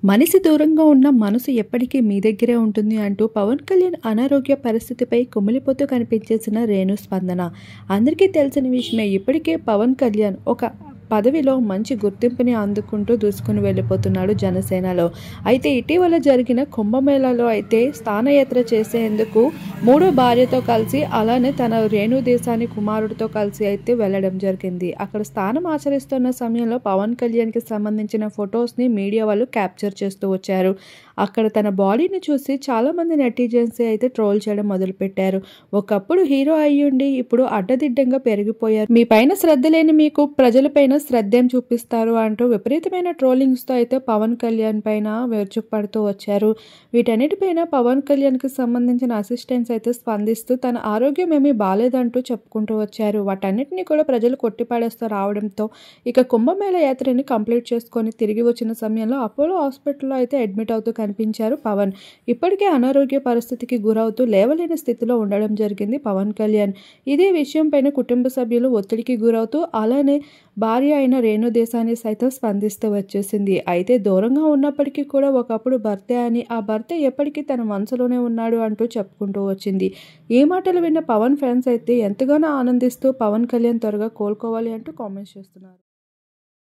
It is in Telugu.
మనిషి దూరంగా ఉన్న మనసు ఎప్పటికీ మీ దగ్గరే ఉంటుంది అంటూ పవన్ కళ్యాణ్ అనారోగ్య పరిస్థితిపై కుమిలిపోతూ కనిపించేసిన రేణు స్పందన. అందరికీ తెలిసిన విషయమే. ఇప్పటికే పవన్ కళ్యాణ్ ఒక పదవిలో మంచి గుర్తింపుని అందుకుంటూ దూసుకుని వెళ్ళిపోతున్నాడు జనసేనలో. అయితే ఇటీవల జరిగిన కుంభమేళాలో అయితే స్థానయాత్ర చేసేందుకు మూడో భార్యతో కలిసి అలానే తన రేణు దేశాని కుమారుడితో కలిసి అయితే వెళ్ళడం జరిగింది. అక్కడ స్థానం ఆచరిస్తున్న సమయంలో పవన్ కళ్యాణ్కి సంబంధించిన ఫొటోస్ని మీడియా వాళ్ళు క్యాప్చర్ చేస్తూ వచ్చారు. అక్కడ తన బాడీని చూసి చాలామంది నెటిజన్స్ అయితే ట్రోల్ చేయడం మొదలుపెట్టారు. ఒకప్పుడు హీరో అయ్యుండి ఇప్పుడు అడ్డదిడ్డంగా పెరిగిపోయారు, మీ పైన శ్రద్ధ లేని మీకు ప్రజలపైన శ్రద్ధేం చూపిస్తారు అంటూ విపరీతమైన ట్రోలింగ్స్తో అయితే పవన్ కళ్యాణ్ పైన విరుచుకుపడుతూ వచ్చారు. వీటన్నిటిపైన పవన్ కళ్యాణ్కి సంబంధించిన అసిస్టెంట్స్ అయితే స్పందిస్తూ తన ఆరోగ్యం ఏమీ బాలేదంటూ చెప్పుకుంటూ వచ్చారు. వాటన్నిటిని కూడా ప్రజలు కొట్టిపాడేస్తూ రావడంతో ఇక కుంభమేళ యాత్రని కంప్లీట్ చేసుకొని తిరిగి వచ్చిన సమయంలో అపోలో హాస్పిటల్లో అయితే అడ్మిట్ అవుతూ కనిపించారు పవన్. ఇప్పటికే అనారోగ్య పరిస్థితికి గురవుతూ లేవలేని స్థితిలో ఉండడం జరిగింది పవన్ కళ్యాణ్. ఇదే విషయం పైన కుటుంబ సభ్యులు ఒత్తిడికి గురవుతూ అలానే భార్య అయిన రేణు దేశాన్ని సైతం స్పందిస్తూ వచ్చేసింది. అయితే దూరంగా ఉన్నప్పటికీ కూడా ఒకప్పుడు భర్తే అని, ఆ భర్త ఎప్పటికీ తన మనసులోనే ఉన్నాడు అంటూ చెప్పుకుంటూ వచ్చింది. ఈ మాటలు విన్న పవన్ ఫ్యాన్స్ అయితే ఎంతగానో ఆనందిస్తూ పవన్ కళ్యాణ్ త్వరగా కోలుకోవాలి అంటూ కామెంట్స్ చేస్తున్నారు.